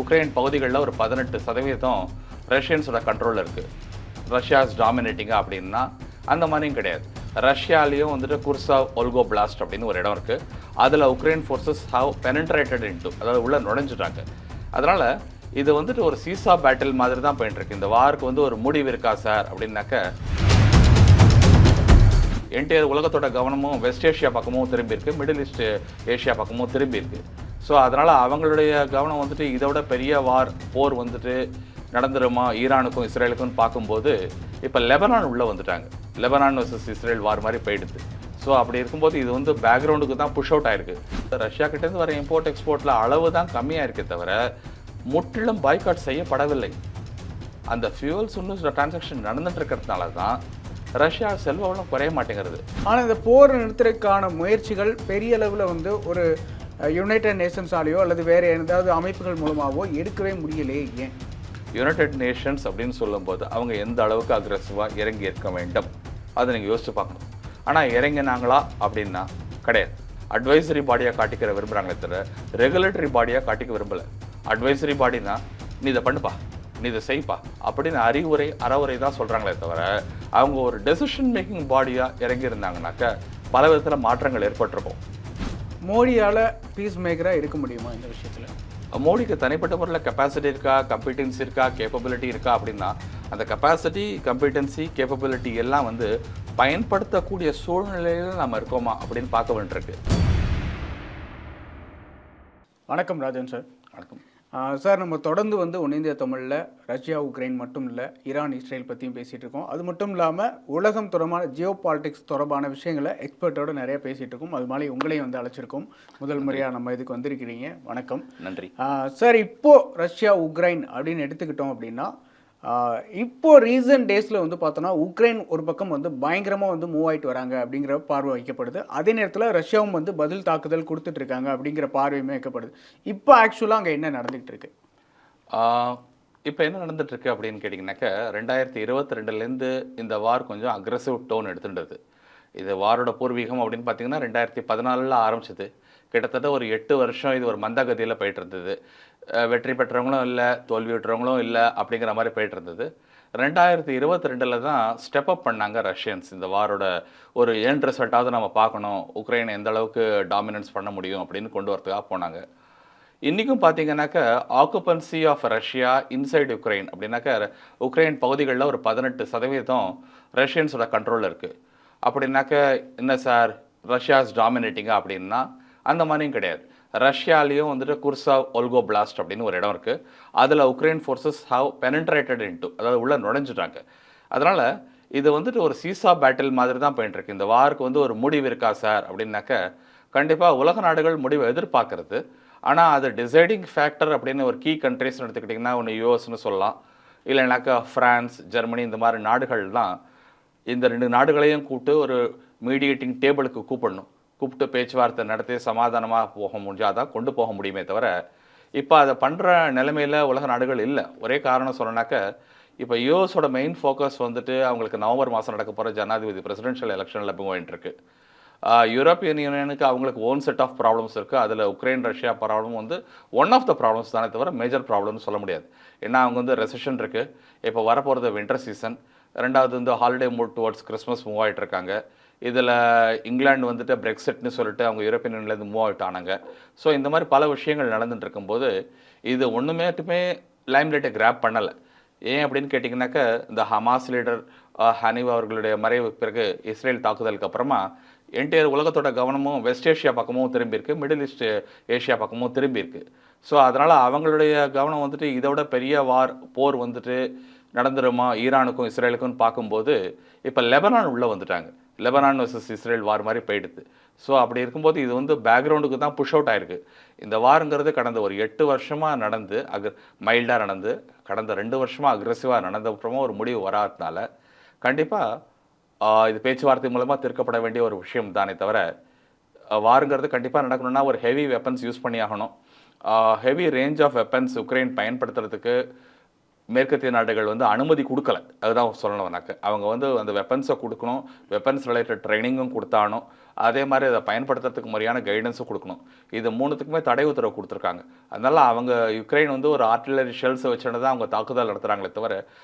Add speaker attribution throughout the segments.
Speaker 1: Ukraine பகுதிகளில் ஒரு 18% ரஷ்யன்ஸோட கண்ட்ரோலில் இருக்குது. ரஷ்யாஸ் டாமினேட்டிங்கா அப்படின்னா அந்த மாதிரியும் கிடையாது. ரஷ்யாலேயும் வந்துட்டு குர்சாவ் ஒல்கோ பிளாஸ்ட் அப்படின்னு ஒரு இடம் இருக்குது. அதில் உக்ரைன் ஃபோர்ஸஸ் ஹவ் பெனட்ரேட்டட் இன்டு, அதாவது உள்ளே நுழைஞ்சிட்டாங்க. அதனால் இது வந்துட்டு ஒரு சீசா பேட்டில் மாதிரி தான் போயிட்டுருக்கு. இந்த வாருக்கு வந்து ஒரு முடிவு இருக்கா சார் அப்படின்னாக்க, என்டையர் உலகத்தோட கவனமும் வெஸ்ட் ஏஷியா பக்கமும் திரும்பி இருக்கு, மிடில் ஈஸ்ட் ஏஷியா பக்கமும் திரும்பி இருக்கு. ஸோ அதனால் அவங்களுடைய கவனம் வந்துட்டு இதோட பெரிய போர் வந்துட்டு நடந்துருமா ஈரானுக்கும் இஸ்ரேலுக்கும் பார்க்கும்போது இப்போ லெபனான் உள்ளே வந்துட்டாங்க. லெபனான் வர்சஸ் இஸ்ரேல் வார் மாதிரி போயிடுது. ஸோ அப்படி இருக்கும்போது இது வந்து பேக்ரவுண்டுக்கு தான் புஷ் அவுட் ஆயிருக்கு. ரஷ்யா கிட்டேருந்து வர இம்போர்ட் எக்ஸ்போர்ட்டில் அளவு தான் கம்மியாக இருக்கே தவிர முற்றிலும் பாய்காட் செய்யப்படவில்லை. அந்த ஃபியூவல்ஸ் இன்னும் டிரான்சாக்ஷன் நடந்துட்டு இருக்கிறதுனால தான் ரஷ்யா செல்வ வளம் குறைய மாட்டேங்கிறது.
Speaker 2: ஆனால் இந்த போர் நிறுத்துறதுக்கான முயற்சிகள் பெரிய அளவில் வந்து ஒரு யுனைடெட் நேஷன்ஸாலேயோ அல்லது வேறு ஏதாவது அமைப்புகள் மூலமாகவோ எடுக்கவே முடியலையே, ஏன்?
Speaker 1: யுனைடெட் நேஷன்ஸ் அப்படின்னு சொல்லும்போது அவங்க எந்த அளவுக்கு அக்ரெசிவாக இறங்கி இருக்க வேண்டும் அதை நீங்கள் யோசிச்சு பார்க்கணும். ஆனால் இறங்கினாங்களா அப்படின்னா கிடையாது. அட்வைசரி பாடியாக காட்டிக்கிற விரும்புகிறாங்களே தவிர ரெகுலேட்டரி பாடியாக காட்டிக்க விரும்பலை. அட்வைசரி பாடினா நீ இதை பண்ணுப்பா, நீ இதை செய்ப்பா அப்படின்னு அறிவுரை அறவுரை தான் சொல்கிறாங்களே தவிர அவங்க ஒரு டெசிஷன் மேக்கிங் பாடியாக இறங்கியிருந்தாங்கனாக்க பல விதத்தில் மாற்றங்கள் ஏற்பட்டிருக்கும்.
Speaker 2: மோடியால் பீஸ் மேக்கராக இருக்க முடியுமா இந்த விஷயத்தில்?
Speaker 1: மோடிக்கு தனிப்பட்ட முறையில் கெப்பாசிட்டி இருக்கா, கம்பிட்டன்சி இருக்கா, கேப்பபிலிட்டி இருக்கா அப்படின்னா அந்த கெப்பாசிட்டி, கம்பிட்டன்சி, கேப்பபிலிட்டி எல்லாம் வந்து பயன்படுத்தக்கூடிய சூழ்நிலையில் நம்ம இருக்கோமா அப்படின்னு பார்க்க வேண்டியிருக்கு.
Speaker 2: வணக்கம் ராஜன் சார்.
Speaker 1: வணக்கம்
Speaker 2: சார். நம்ம தொடர்ந்து வந்து இந்தியா தமிழில் ரஷ்யா உக்ரைன் மட்டும் இல்லை, ஈரான் இஸ்ரேல் பற்றியும் பேசிகிட்டு இருக்கோம். அது மட்டும் இல்லாமல் உலகம் தொடர்பான ஜியோ பாலிட்டிக்ஸ் தொடர்பான விஷயங்களை எக்ஸ்பர்ட்டோட நிறைய பேசிகிட்டு இருக்கோம். அது மாதிரி உங்களையும் வந்து அழைச்சிருக்கோம். முதல் முறையாக நம்ம இதுக்கு வந்திருக்கிறீங்க. வணக்கம்.
Speaker 1: நன்றி
Speaker 2: சார். இப்போது ரஷ்யா உக்ரைன் அப்படின்னு எடுத்துக்கிட்டோம் அப்படின்னா, இப்போது ரீசன்ட் டேஸில் வந்து பார்த்தோன்னா உக்ரைன் ஒரு பக்கம் வந்து பயங்கரமாக வந்து மூவ் ஆகிட்டு வராங்க அப்படிங்கிற பார்வை வைக்கப்படுது. அதே நேரத்தில் ரஷ்யாவும் வந்து பதில் தாக்குதல் கொடுத்துட்ருக்காங்க அப்படிங்கிற பார்வையுமே வைக்கப்படுது. இப்போ ஆக்சுவலாக அங்கே என்ன நடந்துகிட்டு இருக்கு?
Speaker 1: இப்போ என்ன நடந்துட்டுருக்கு அப்படின்னு கேட்டிங்கனாக்கா, 2022 இந்த வார் கொஞ்சம் அக்ரெசிவ் டோன் எடுத்துட்டுது. இது வாரோட பூர்வீகம் அப்படின்னு பார்த்தீங்கன்னா 2014 ஆரம்பிச்சது. கிட்டத்தட்ட ஒரு 8 வருஷம் இது ஒரு மந்தகதியில் போயிட்டு இருந்தது. வெற்றி பெற்றவங்களும் இல்லை, தோல்வி விட்டுறவங்களும் இல்லை அப்படிங்கிற மாதிரி போயிட்டு இருந்தது. 2022 தான் ஸ்டெப் அப் பண்ணாங்க ரஷ்யன்ஸ். இந்த வாரோட ஒரு எண்ட் ரிசல்ட்டாவது நம்ம பார்க்கணும், உக்ரைனை எந்த அளவுக்கு டாமினன்ஸ் பண்ண முடியும் அப்படின்னு கொண்டு வரதுக்காக போனாங்க. இன்றைக்கும் பார்த்தீங்கன்னாக்கா occupancy of Russia inside Ukraine அப்படின்னாக்கா உக்ரைன் பகுதிகளில் ஒரு 18% ரஷ்யன்ஸோட கண்ட்ரோலில் இருக்குது. அப்படின்னாக்க என்ன சார் ரஷ்யாஸ் டாமினேட்டிங்கா அப்படின்னா அந்த மாதிரியும் கிடையாது. ரஷ்யாலேயும் வந்துட்டு குர்சாவ் ஒல்கோ பிளாஸ்ட் அப்படின்னு ஒரு இடம் இருக்குது. அதில் உக்ரைன் ஃபோர்ஸஸ் ஹவ் பெனட்ரேட்டட் இன்டு, அதாவது உள்ளே நுழைஞ்சிட்டாங்க. அதனால் இது வந்துட்டு ஒரு சீசா பேட்டில் மாதிரி தான் போயிட்டுருக்கு. இந்த வாருக்கு வந்து ஒரு முடிவு இருக்கா சார் அப்படின்னாக்க கண்டிப்பாக உலக நாடுகள் முடிவை எதிர்பார்க்கறது. ஆனால் அது டிசைடிங் ஃபேக்டர் அப்படின்னு ஒரு கீ கண்ட்ரிஸ்னு எடுத்துக்கிட்டிங்கன்னா ஒன்று யூஎஸ்ன்னு சொல்லலாம், இல்லைனாக்கா ஃப்ரான்ஸ், ஜெர்மனி, இந்த மாதிரி நாடுகள்லாம் இந்த 2 நாடுகளையும் கூப்பிட்டு ஒரு மீடியேட்டிங் டேபிளுக்கு கூப்பிட்டு பேச்சுவார்த்தை நடத்தி சமாதானமாக போக முடிஞ்சால் தான் கொண்டு போக முடியுமே தவிர இப்போ அதை பண்ணுற நிலைமையில் உலக நாடுகள் இல்லை. ஒரே காரணம் சொல்லனாக்க, இப்போ யூஎஸோட மெயின் ஃபோக்கஸ் வந்துட்டு அவங்களுக்கு நவம்பர் மாதம் நடக்க போகிற ஜனாதிபதி பிரசிடென்ஷியல் எலெக்ஷனில் போயிட்டுருக்கு. யூரோப்பியன் யூனியனுக்கு அவங்களுக்கு ஓன் செட் ஆஃப் ப்ராப்ளம்ஸ் இருக்குது. அதில் உக்ரைன் ரஷ்யா ப்ராப்ளம் வந்து ஒன் ஆஃப் த ப்ராப்ளம்ஸ் தானே தவிர மேஜர் ப்ராப்ளம்னு சொல்ல முடியாது. ஏன்னா அவங்க வந்து ரெசெஷன் இருக்குது, இப்போ வரப்போகிறது வின்டர் சீசன், ரெண்டாவது வந்து holiday mood towards Christmas move ஆகிட்டு இருக்காங்க. இதில் இங்கிலாந்து வந்துட்டு பிரெக்சிட்னு சொல்லிட்டு அவங்க யூரோப்பியன் யூனியன்லேருந்து மூவ் அவுட் ஆனாங்க. ஸோ இந்த மாதிரி பல விஷயங்கள் நடந்துட்டு இருக்கும்போது இது ஒன்றுமேட்டுமே லைம்லைட்டை கிராப் பண்ணலை. ஏன் அப்படின்னு கேட்டிங்கனாக்கா, இந்த ஹமாஸ் லீடர் ஹனீவ் அவர்களுடைய மறைவு பிறகு இஸ்ரேல் தாக்குதலுக்கு அப்புறமா என்டையர் உலகத்தோட கவனமும் வெஸ்ட் ஏஷியா பக்கமும் திரும்பியிருக்கு, மிடில் ஈஸ்ட் ஏஷியா பக்கமும் திரும்பியிருக்கு. ஸோ அதனால் அவங்களுடைய கவனம் வந்துட்டு இதோட பெரிய போர் வந்துட்டு நடந்துருமா ஈரானுக்கும் இஸ்ரேலுக்கும் பார்க்கும்போது இப்போ லெபனான் உள்ளே வந்துட்டாங்க. லெபனான் வர்சஸ் இஸ்ரேல் வார் மாதிரி போயிடுது. ஸோ அப்படி இருக்கும்போது இது வந்து பேக்ரவுண்டுக்கு தான் புஷ் அவுட் ஆயிருக்கு. இந்த வாருங்கிறது கடந்த ஒரு 8 வருஷமாக நடந்து மைல்டாக நடந்து கடந்த 2 வருஷமாக அக்ரெசிவாக நடந்த அப்புறமா ஒரு முடிவு வராதனால கண்டிப்பாக இது பேச்சுவார்த்தை மூலமாக தீர்க்கப்பட வேண்டிய ஒரு விஷயம் தானே தவிர வாருங்கிறது கண்டிப்பாக நடக்கணும்னா ஒரு ஹெவி வெப்பன்ஸ் யூஸ் பண்ணி ஆகணும். Heavy range of weapons Ukraine பயன்படுத்துறதுக்கு மேற்கத்திய நாடுகள் வந்து அனுமதி கொடுக்கல. அதுதான் சொல்லணும்னாக்க அவங்க வந்து அந்த வெப்பன்ஸை கொடுக்கணும், வெப்பன்ஸ் ரிலேட்டட் ட்ரைனிங்கும் கொடுத்தானோ, அதே மாதிரி அதை பயன்படுத்துறதுக்கு முறையான கைடன்ஸும் கொடுக்கணும். இது மூணுத்துக்குமே தடை உத்தரவு கொடுத்துருக்காங்க. அதனால் அவங்க யுக்ரைன் வந்து ஒரு ஆர்ட்டிலரி ஷெல்ஸை வச்சுன்னு தான் அவங்க தாக்குதல் நடத்துகிறாங்களே தவிர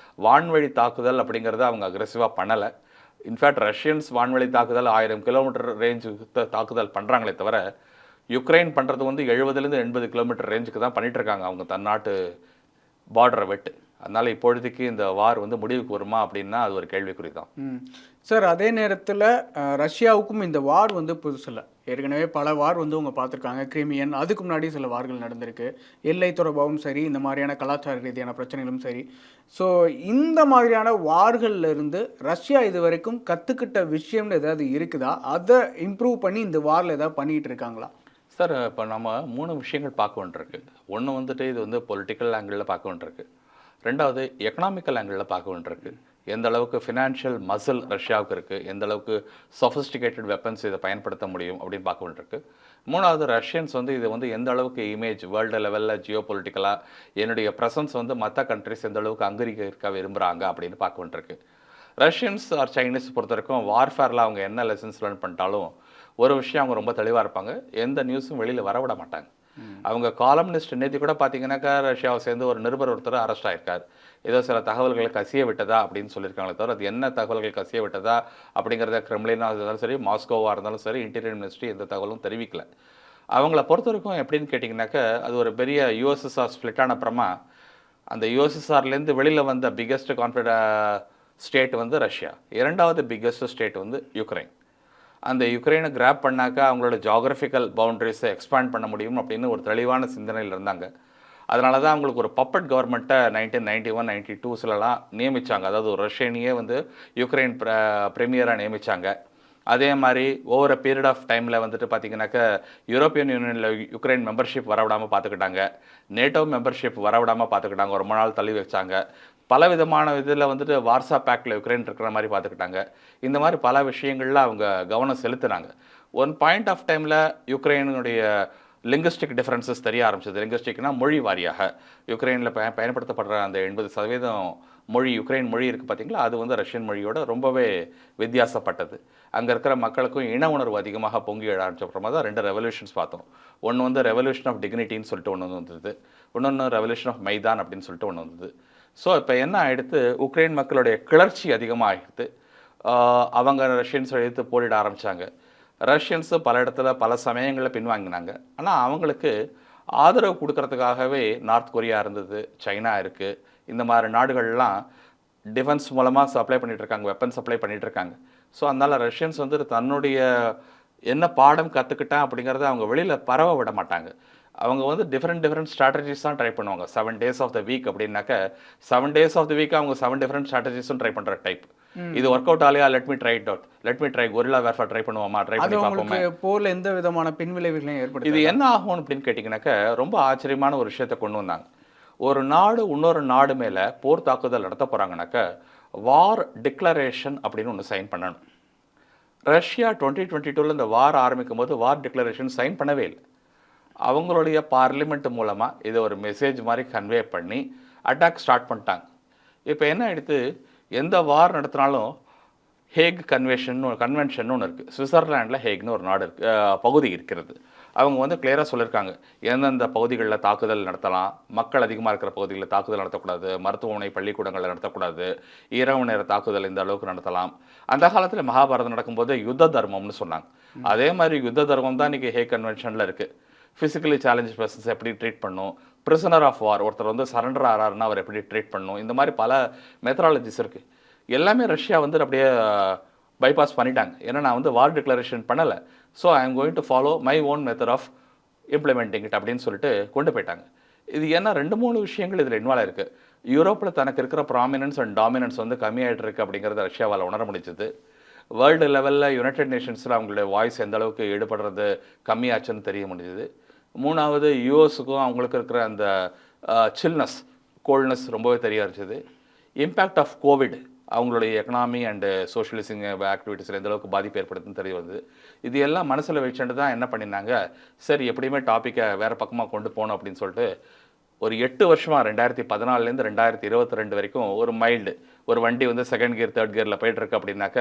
Speaker 1: வான்வழி தாக்குதல் அப்படிங்கிறத அவங்க அக்ரெசிவாக பண்ணலை. இன்ஃபேக்ட் ரஷ்யன்ஸ் வான்வழி தாக்குதல் 1000 கிலோமீட்டர் ரேஞ்சு தாக்குதல் பண்ணுறாங்களே தவிர யுக்ரைன் பண்ணுறது வந்து 70லேருந்து 80 கிலோமீட்டர் ரேஞ்சுக்கு தான் பண்ணிகிட்ருக்காங்க அவங்க தன்னாட்டு பார்டரை வெட்டு. அதனால் இப்பொழுதுக்கு இந்த வார் வந்து முடிவுக்கு வருமா அப்படின்னா அது ஒரு கேள்விக்குறி தான்.
Speaker 2: சார், அதே நேரத்தில் ரஷ்யாவுக்கும் இந்த வார் வந்து புதுசில்லை. ஏற்கனவே பல வார் வந்து அவங்க பார்த்துருக்காங்க. கிரிமியன், அதுக்கு முன்னாடி சில வார்கள் நடந்திருக்கு. எல்லை தொடர்பாகவும் சரி, இந்த மாதிரியான கலாச்சார ரீதியான பிரச்சனைகளும் சரி. ஸோ இந்த மாதிரியான வார்களில் இருந்து ரஷ்யா இது வரைக்கும் கற்றுக்கிட்ட விஷயம்னு ஏதாவது இருக்குதா? அதை இம்ப்ரூவ் பண்ணி இந்த வாரில் ஏதாவது பண்ணிகிட்டு இருக்காங்களா?
Speaker 1: சார், இப்போ நம்ம 3 விஷயங்கள் பார்க்க வேண்டியிருக்கு. ஒன்று வந்துட்டு இது வந்து பொலிட்டிக்கல் ஆங்கிளில் பார்க்க வேண்டியிருக்கு. ரெண்டாவது எக்கனாமிக்கல் ஆங்கிளில் பார்க்க வேண்டியிருக்கு. எந்த அளவுக்கு ஃபினான்ஷியல் மசில் ரஷ்யாவுக்கு இருக்குது, எந்த அளவுக்கு சொஃபிஸ்டிகேட்டட் வெப்பன்ஸ் இதை பயன்படுத்த முடியும் அப்படின்னு பார்க்க வேண்டியிருக்கு. மூணாவது ரஷ்யன்ஸ் வந்து இது வந்து எந்த அளவுக்கு இமேஜ் வேர்ல்டு லெவலில் ஜியோ பொலிட்டிக்கலாக என்னுடைய ப்ரெசன்ஸ் வந்து மற்ற கண்ட்ரிஸ் எந்த அளவுக்கு அங்கீகரிக்க விரும்புகிறாங்க அப்படின்னு பார்க்க வேண்டியிருக்கு. ரஷ்யன்ஸ் ஆர் சைனீஸ் பொறுத்த வரைக்கும் வார்ஃபேரில் அவங்க என்ன லெசன்ஸ் லேர்ன் பண்ணிட்டாலும் ஒரு விஷயம் அவங்க ரொம்ப தெளிவாக இருப்பாங்க. எந்த நியூஸும் வெளியில் வரவிட மாட்டாங்க. அவங்க காலம்னிஸ்ட் நேற்று கூட பார்த்தீங்கன்னாக்கா ரஷ்யாவை சேர்ந்து ஒரு நிருபர் ஒருத்தர் அரெஸ்ட் ஆயிருக்கார். ஏதோ சில தகவல்களை கசிய விட்டதா அப்படின்னு சொல்லியிருக்காங்களே தவிர அது என்ன தகவல்கள் கசிய விட்டதா அப்படிங்கிறத கிரெம்ளினாக இருந்தாலும் சரி, மாஸ்கோவாக இருந்தாலும் சரி, இன்டீரியர் மினிஸ்ட்ரி எந்த தகவலும் தெரிவிக்கல. அவங்கள பொறுத்த வரைக்கும் எப்படின்னு கேட்டிங்கனாக்கா அது ஒரு பெரிய யூஎஸ்எஸ்ஆர் ஸ்பிளிட் ஆன அப்புறமா அந்த யூஎஸ்எஸ்ஆர்லேருந்து வெளியில் வந்த பிக்கெஸ்ட் ஸ்டேட் வந்து ரஷ்யா, இரண்டாவது பிக்கெஸ்ட் ஸ்டேட் வந்து யுக்ரைன். அந்த யுக்ரைனை கிராப் பண்ணாக்கா அவங்களோட ஜாகிரபிக்கல் பவுண்டரிஸை எக்ஸ்பேண்ட் பண்ண முடியும் அப்படின்னு ஒரு தெளிவான சிந்தனையில் இருந்தாங்க. அதனால தான் அவங்களுக்கு ஒரு பப்பட் கவர்மெண்ட்டை 1991, 92ஸ்லாம் நியமித்தாங்க. அதாவது ஒரு ரஷ்யனையே வந்து யுக்ரைன் பிரீமியராக நியமித்தாங்க. அதே மாதிரி ஓவர் அ பீரியட் ஆஃப் டைமில் வந்துட்டு பார்த்திங்கனாக்கா யூரோப்பியன் யூனியனில் யுக்ரைன் மெம்பர்ஷிப் வரவிடாமல் பார்த்துக்கிட்டாங்க. நேட்டோ மெம்பர்ஷிப் வரவிடாமல் பார்த்துக்கிட்டாங்க. ரொம்ப நாள் தள்ளி வச்சாங்க. பல விதமான இதில் வந்துட்டு வார்சா பேக்டில் யுக்ரைன் இருக்கிற மாதிரி பார்த்துக்கிட்டாங்க. இந்த மாதிரி பல விஷயங்களில் அவங்க கவனம் செலுத்துனாங்க. ஒன் பாயிண்ட் ஆஃப் டைமில் யுக்ரைனுடைய லிங்குஸ்டிக் டிஃப்ரென்சஸ் தெரிய ஆரம்பிச்சது. லிங்குஸ்டிக்னா மொழி வாரியாக யுக்ரைனில் பயன்படுத்தப்படுற அந்த 80% மொழி, யுக்ரைன் மொழி இருக்குது பார்த்தீங்களா, அது வந்து ரஷ்யன் மொழியோட ரொம்பவே வித்தியாசப்பட்டது. அங்கே இருக்கிற மக்களுக்கும் இன உணர்வு அதிகமாக பொங்கி எழ ஆரம்பிச்ச தான் 2 ரெவல்யூஷன்ஸ் பார்த்தோம். ஒன்று வந்து ரெவல்யூஷன் ஆஃப் டிக்னிட்டின்னு சொல்லிட்டு ஒன்று வந்தது, இன்னொன்று ரெவல்யூஷன் ஆஃப் மைதான் அப்படின்னு சொல்லிட்டு ஒன்று வந்தது. ஸோ இப்போ என்ன ஆகிடுத்து, உக்ரைன் மக்களுடைய கிளர்ச்சி அதிகமாக ஆகிடுது. அவங்க ரஷ்யன்ஸ் எடுத்து போரிட ஆரம்பித்தாங்க. ரஷ்யன்ஸு பல இடத்துல பல சமயங்களில் பின்வாங்கினாங்க. ஆனால் அவங்களுக்கு ஆதரவு கொடுக்கறதுக்காகவே நார்த் கொரியா இருந்தது, சைனா இருக்குது. இந்த மாதிரி நாடுகள்லாம் டிஃபென்ஸ் மூலமாக சப்ளை பண்ணிகிட்ருக்காங்க, வெப்பன் சப்ளை பண்ணிகிட்ருக்காங்க. ஸோ அதனால் ரஷ்யன்ஸ் வந்து தன்னுடைய என்ன பாடம் கற்றுக்கிட்டேன் அப்படிங்கிறத அவங்க வெளியில் பரவ விட மாட்டாங்க. அவங்க வந்து டிஃப்ரெண்ட் ஸ்ட்ராட்டஜிஸ் தான் ட்ரை பண்ணுவாங்க. 7 days ஆஃப் த வீக் அப்படின்னாக்க 7 days ஆஃப் த வீக் அவங்க 7 டிஃப்ரெண்ட் ஸ்ட்ராட்டஜிஸும் ட்ரை பண்ணுற டைப். இது ஒர்க் அவுட் ஆலையா, let me try guerrilla warfare try பண்ணுவோமா, ட்ரை பண்ணி பார்ப்போமே.
Speaker 2: போரில் எந்த விதமான பின்விளைவுகளையும் ஏற்படுது.
Speaker 1: இது என்ன ஆகும் அப்படின்னு கேட்டிங்கனாக்க ரொம்ப ஆச்சரியமான ஒரு விஷயத்தை கொண்டு வந்தாங்க. ஒரு நாடு இன்னொரு நாடு மேலே போர் தாக்குதல் நடத்த போகிறாங்கனாக்க வார் டிக்ளரேஷன் அப்படின்னு ஒன்று சைன் பண்ணணும். ரஷ்யா 2022 இந்த வார் ஆரம்பிக்கும் போது வார் டிக்ளரேஷன் சைன் பண்ணவே இல்லை. அவங்களுடைய பார்லிமெண்ட் மூலமாக இதை ஒரு மெசேஜ் மாதிரி கன்வே பண்ணி அட்டாக் ஸ்டார்ட் பண்ணிட்டாங்க. இப்போ என்ன ஆகிடுது, எந்த வார் நடத்தினாலும் ஹேக் கன்வென்ஷன் ஒன்று இருக்குது. சுவிட்சர்லாண்டில் ஹேக்னு ஒரு நாடு பகுதி இருக்கிறது. அவங்க வந்து கிளியராக சொல்லியிருக்காங்க எந்தெந்த பகுதிகளில் தாக்குதல் நடத்தலாம், மக்கள் அதிகமாக இருக்கிற பகுதிகளில் தாக்குதல் நடத்தக்கூடாது, மருத்துவமனை பள்ளிக்கூடங்களில் நடத்தக்கூடாது, இரவு நேர தாக்குதல் இந்த அளவுக்கு நடத்தலாம். அந்த காலத்தில் மகாபாரதம் நடக்கும்போது யுத்த தர்மம்னு சொன்னாங்க. அதே மாதிரி யுத்த தர்மம் தான் இன்றைக்கி ஹேக் கன்வென்ஷனில் இருக்குது. ஃபிசிக்கலி சேலஞ்ச் பர்சன்ஸ் எப்படி ட்ரீட் பண்ணும், பிரிசனர் ஆஃப் வார் ஒருத்தர் வந்து சரண்டர் ஆறாருன்னா அவர் எப்படி ட்ரீட் பண்ணும், இந்த மாதிரி பல மெத்தடாலஜிஸ் இருக்குது. எல்லாமே ரஷ்யா வந்து அப்படியே பைபாஸ் பண்ணிட்டாங்க. ஏன்னா நான் வந்து வார் டிக்ளரேஷன் பண்ணலை, so I am going to follow my own method of implementing it அப்படின்னு சொல்லிட்டு கொண்டு போயிட்டாங்க. இது ஏன்னா 2-3 விஷயங்கள் இதில் இன்வால்வ் இருக்குது. யூரோப்பில் தனக்கு இருக்கிற ப்ராமினன்ஸ் அண்ட் டாமினன்ஸ் வந்து கம்மியாகிட்டு இருக்குது அப்படிங்கிறத ரஷ்யாவால் உணர முடிஞ்சது. வேர்ல்டு லெவலில் யுனைடெட் நேஷன்ஸில் அவங்களுடைய வாய்ஸ் எந்த அளவுக்கு ஈடுபடுறது கம்மியாச்சுன்னு தெரிய முடிஞ்சுது. 3வது யூஎஸுக்கும் அவங்களுக்கு இருக்கிற அந்த சில்னஸ், கோல்ட்னஸ் ரொம்பவே தெரிய ஆரம்பிச்சது. இம்பேக்ட் ஆஃப் கோவிட் அவங்களுடைய எக்கனாமி அண்டு சோஷியலிசிங் ஆக்டிவிட்டீஸில் எந்த அளவுக்கு பாதிப்பு ஏற்படுத்துன்னு தெரிய வருது. இது எல்லாம் மனசில் வச்சுட்டு தான் என்ன பண்ணியிருந்தாங்க, சரி எப்படியுமே டாப்பிக்கை வேறு பக்கமாக கொண்டு போகணும் அப்படின்னு சொல்லிட்டு ஒரு 8 வருஷமா 2014லேருந்து 2022 வரைக்கும் ஒரு மைல்டு ஒரு வண்டி வந்து செகண்ட் கியர் தேர்ட் கியரில் போயிட்டுருக்கு அப்படின்னாக்க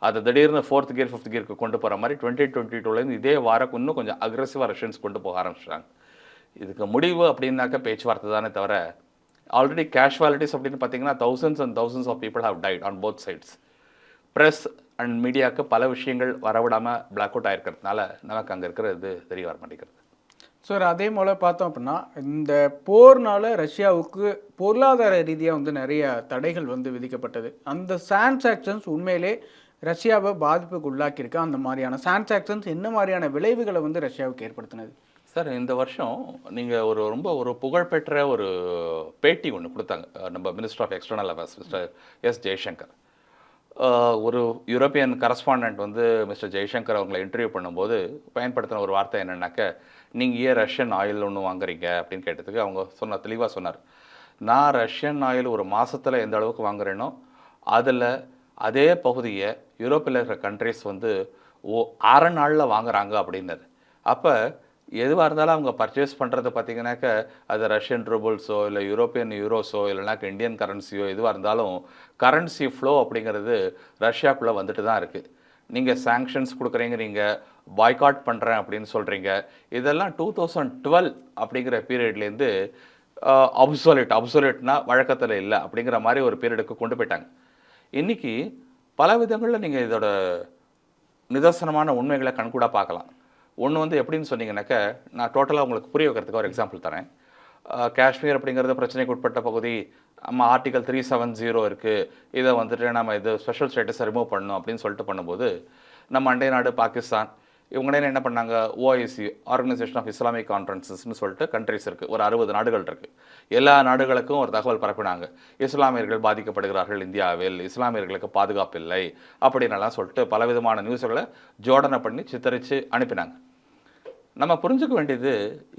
Speaker 1: அது திடீர்னு ஃபோர்த் கியர் ஃபிஃப்த் கியருக்கு கொண்டு போகிற மாதிரி 2022லேருந்து இதே வாரம் இன்னும் கொஞ்சம் அக்ரெசிவாக ரஷ்யன்ஸ் கொண்டு போக ஆரம்பிச்சிட்டாங்க. இதுக்கு முடிவு அப்படின்னாக்க பேச்சுவார்த்தை தானே தவிர ஆல்ரெடி கேஷுவாலிட்டிஸ் அப்படின்னு பார்த்தீங்கன்னா thousands and thousands of people have died on both sides. Press and மீடியாவுக்கு பல விஷயங்கள் வரவிடாமல் பிளாக் அவுட் ஆகிருக்கிறதுனால நமக்கு அங்கே இருக்கிறது தெரிய வர மாட்டேங்கிறது.
Speaker 2: சார் அதே போல் பார்த்தோம் அப்படின்னா இந்த போர்னால ரஷ்யாவுக்கு பொருளாதார ரீதியாக வந்து நிறைய தடைகள் வந்து விதிக்கப்பட்டது. அந்த சான்சாக்ஷன்ஸ் உண்மையிலே ரஷ்யாவை பாதிப்புக்கு உள்ளாக்கியிருக்கு. அந்த மாதிரியான சான்சாக்ஷன்ஸ் என்ன மாதிரியான விளைவுகளை வந்து ரஷ்யாவுக்கு ஏற்படுத்தினது?
Speaker 1: சார் இந்த வருஷம் நீங்கள் ரொம்ப ஒரு புகழ்பெற்ற ஒரு பேட்டி ஒன்று கொடுத்தாங்க நம்ம minister of external affairs mister S Jaishankar. ஒரு யூரோப்பியன் கரஸ்பாண்டன்ட் வந்து மிஸ்டர் ஜெய்சங்கர் அவங்களை இன்டர்வியூ பண்ணும்போது பயன்படுத்தின ஒரு வார்த்தை என்னென்னாக்க, நீங்கள் ஏன் ரஷ்யன் ஆயில் ஒன்று வாங்குறீங்க அப்படின்னு கேட்டதுக்கு அவங்க தெளிவாக சொன்னார், நான் ரஷ்யன் ஆயில் ஒரு மாதத்தில் எந்த அளவுக்கு வாங்குறேனோ அதில் அதே பகுதியை யூரோப்பில் இருக்கிற கண்ட்ரிஸ் வந்து 6 நாளில் வாங்குறாங்க அப்படின்னது. அப்போ எதுவாக இருந்தாலும் அவங்க பர்ச்சேஸ் பண்ணுறது பார்த்தீங்கன்னாக்க அது ரஷ்யன் ரூபல்ஸோ இல்லை யூரோப்பியன் யூரோஸோ இல்லைனாக்க இந்தியன் கரன்சியோ எதுவாக இருந்தாலும் கரன்சி ஃப்ளோ அப்படிங்கிறது ரஷ்யாக்குள்ளே வந்துட்டு தான் இருக்குது. நீங்கள் சாங்ஷன்ஸ் கொடுக்குறீங்கிறீங்க, பாய்காட் பண்ணுறேன் அப்படின்னு சொல்கிறீங்க. இதெல்லாம் 2012 அப்படிங்கிற பீரியட்லேருந்து அப்சொலேட்னா வழக்கத்தில் இல்லை அப்படிங்கிற மாதிரி ஒரு பீரியடுக்கு கொண்டு போயிட்டாங்க. இன்றைக்கி பல விதங்களில் நீங்கள் இதோட நிதர்சனமான உண்மைகளை கண்கூடாக பார்க்கலாம். ஒன்று வந்து எப்படின்னு சொன்னீங்கன்னாக்க, நான் டோட்டலாக உங்களுக்கு புரிய வைக்கிறதுக்கு ஒரு எக்ஸாம்பிள் தரேன். காஷ்மீர் அப்படிங்கிறது பிரச்சனைக்கு உட்பட்ட பகுதி. நம்ம ஆர்டிகல் 370 இருக்குது, இதை வந்துட்டு நம்ம இது ஸ்பெஷல் ஸ்டேட்டஸை ரிமூவ் பண்ணணும் அப்படின்னு சொல்லிட்டு பண்ணும்போது நம்ம அண்டை நாடு பாகிஸ்தான் இவங்களே என்ன பண்ணாங்க, ஓஐசி ஆர்கனைசேஷன் ஆஃப் இஸ்லாமிக் கான்ஃபரன்சஸ்ன்னு சொல்லிட்டு கண்ட்ரிஸ் இருக்குது, ஒரு 60 நாடுகள் இருக்குது. எல்லா நாடுகளுக்கும் ஒரு தகவல் பரப்பினாங்க, இஸ்லாமியர்கள் பாதிக்கப்படுகிறார்கள் இந்தியாவில், இஸ்லாமியர்களுக்கு பாதுகாப்பு இல்லை அப்படின்னலாம் சொல்லிட்டு பலவிதமான நியூஸ்களை ஜோடனை பண்ணி சித்தரித்து அனுப்பினாங்க. நம்ம புரிஞ்சுக்க வேண்டியது,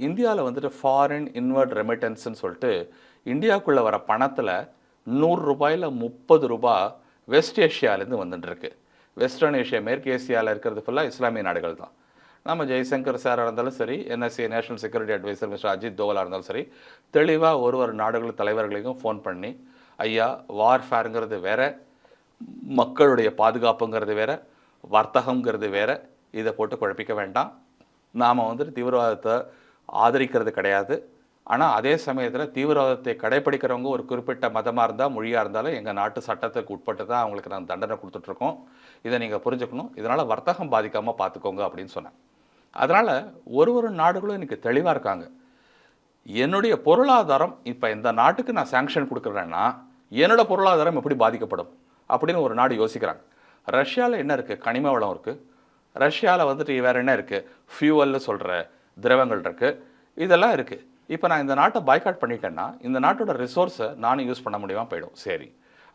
Speaker 1: இந்தியாவில் வந்துட்டு ஃபாரின் இன்வர்ட் ரெமிட்டன்ஸ்ன்னு சொல்லிட்டு இந்தியாவுக்குள்ளே வர பணத்தில் 100 ரூபாயில் 30 ரூபா வெஸ்ட் ஏஷியாவிலேருந்து வந்துட்டுருக்கு. வெஸ்டர்ன் ஏஷியா மேற்கு ஏசியாவில் இருக்கிறது ஃபுல்லாக இஸ்லாமிய நாடுகள் தான். நம்ம ஜெய்சங்கர் சாராக இருந்தாலும் சரி, NSA national security adviser mister Ajit தோவலாக இருந்தாலும் சரி, தெளிவாக ஒரு நாடுகள் தலைவர்களுக்கும் ஃபோன் பண்ணி, ஐயா வார்ஃபேருங்கிறது வேற, மக்களுடைய பாதுகாப்புங்கிறது வேற, வர்த்தகங்கிறது வேற, இதை போட்டு குழப்பிக்க வேண்டாம். நாம் வந்துட்டு தீவிரவாதத்தை ஆதரிக்கிறது கிடையாது. ஆனால் அதே சமயத்தில் தீவிரவாதத்தை கடைப்பிடிக்கிறவங்க ஒரு குறிப்பிட்ட மதமாக இருந்தால், மொழியாக இருந்தாலும் எங்கள் நாட்டு சட்டத்துக்கு உட்பட்டு தான் அவங்களுக்கு நாங்கள் தண்டனை கொடுத்துட்ருக்கோம். இதை நீங்கள் புரிஞ்சுக்கணும். இதனால் வர்த்தகம் பாதிக்காமல் பார்த்துக்கோங்க அப்படின்னு சொன்னேன். அதனால் ஒரு நாடுகளும் இன்றைக்கி தெளிவாக இருக்காங்க. என்னுடைய பொருளாதாரம் இப்போ இந்த நாட்டுக்கு நான் சாங்ஷன் கொடுக்குறேன்னா என்னோடய பொருளாதாரம் எப்படி பாதிக்கப்படும் அப்படின்னு ஒரு நாடு யோசிக்கிறாங்க. ரஷ்யாவில் என்ன இருக்குது, கனிம வளம் இருக்குது. ரஷ்யாவில் வந்துட்டு வேறு என்ன இருக்குது, ஃபியூவல்னு சொல்கிற திரவங்கள் இருக்குது, இதெல்லாம் இருக்குது. இப்போ நான் இந்த நாட்டை பாய்காட் பண்ணிட்டேன்னா இந்த நாட்டோட ரிசோர்ஸை நானும் யூஸ் பண்ண முடியாமல் போயிடும். சரி,